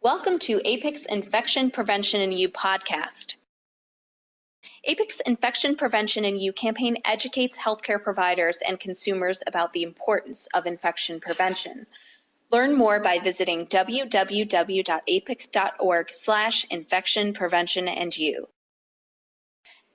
Welcome to APIC's Infection Prevention in You podcast. APIC's Infection Prevention in You campaign educates healthcare providers and consumers about the importance of infection prevention. Learn more by visiting www.apic.org/infection prevention and you.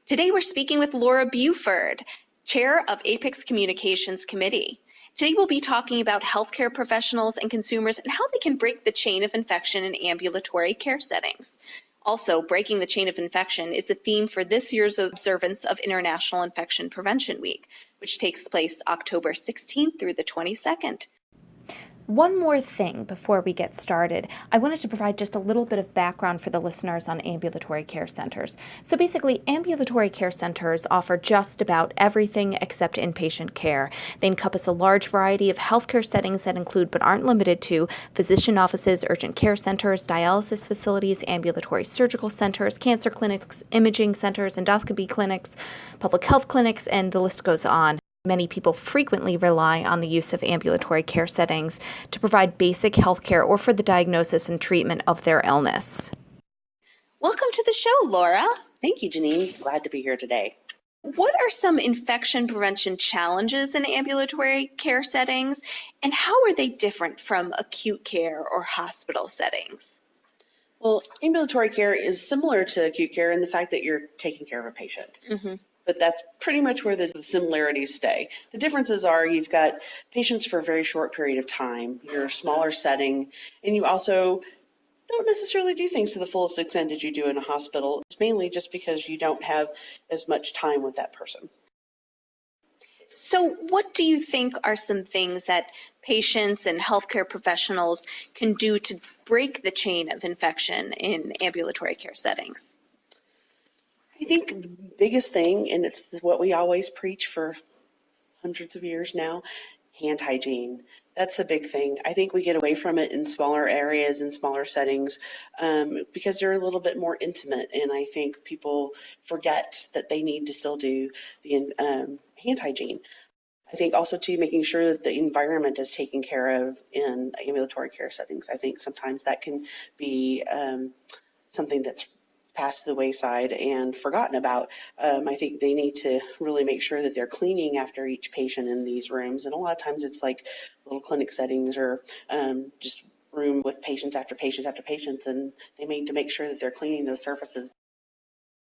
Today we're speaking with Laura Buford, Chair of APIC's Communications Committee. Today we'll be talking about healthcare professionals and consumers and how they can break the chain of infection in ambulatory care settings. Also, breaking the chain of infection is a theme for this year's observance of International Infection Prevention Week, which takes place October 16th through the 22nd. One more thing before we get started. I wanted to provide just a little bit of background for the listeners on ambulatory care centers. So basically, ambulatory care centers offer just about everything except inpatient care. They encompass a large variety of healthcare settings that include, but aren't limited to, physician offices, urgent care centers, dialysis facilities, ambulatory surgical centers, cancer clinics, imaging centers, endoscopy clinics, public health clinics, and the list goes on. Many people frequently rely on the use of ambulatory care settings to provide basic health care or for the diagnosis and treatment of their illness. Welcome to the show, Laura. Thank you, Janine. Glad to be here today. What are some infection prevention challenges in ambulatory care settings, and how are they different from acute care or hospital settings? Well, ambulatory care is similar to acute care in the fact that you're taking care of a patient. But that's pretty much where the similarities stay. The differences are you've got patients for a very short period of time, you're a smaller setting, and you also don't necessarily do things to the fullest extent that you do in a hospital. It's mainly just because you don't have as much time with that person. So what do you think are some things that patients and healthcare professionals can do to break the chain of infection in ambulatory care settings? I think the biggest thing, and it's what we always preach for hundreds of years now, hand hygiene. That's a big thing. I think we get away from it in smaller areas and smaller settings because they're a little bit more intimate, and I think people forget that they need to still do the hand hygiene. I think also too making sure that the environment is taken care of in ambulatory care settings. I think sometimes that can be something that's passed to the wayside and forgotten about. I think they need to really make sure that they're cleaning after each patient in these rooms. And a lot of times it's like little clinic settings or just room with patients after patients after patients. And they need to make sure that they're cleaning those surfaces,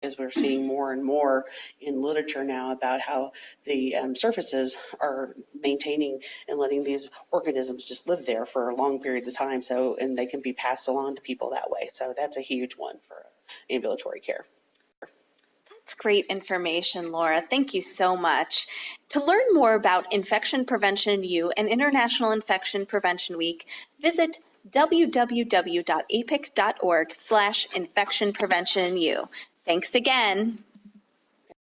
as we're seeing more and more in literature now about how the surfaces are maintaining and letting these organisms just live there for long periods of time. So, and they can be passed along to people that way. So that's a huge one for ambulatory care. That's great information, Laura. Thank you so much. To learn more about Infection Prevention in You and International Infection Prevention Week, visit www.apic.org/infection prevention in you. Thanks again.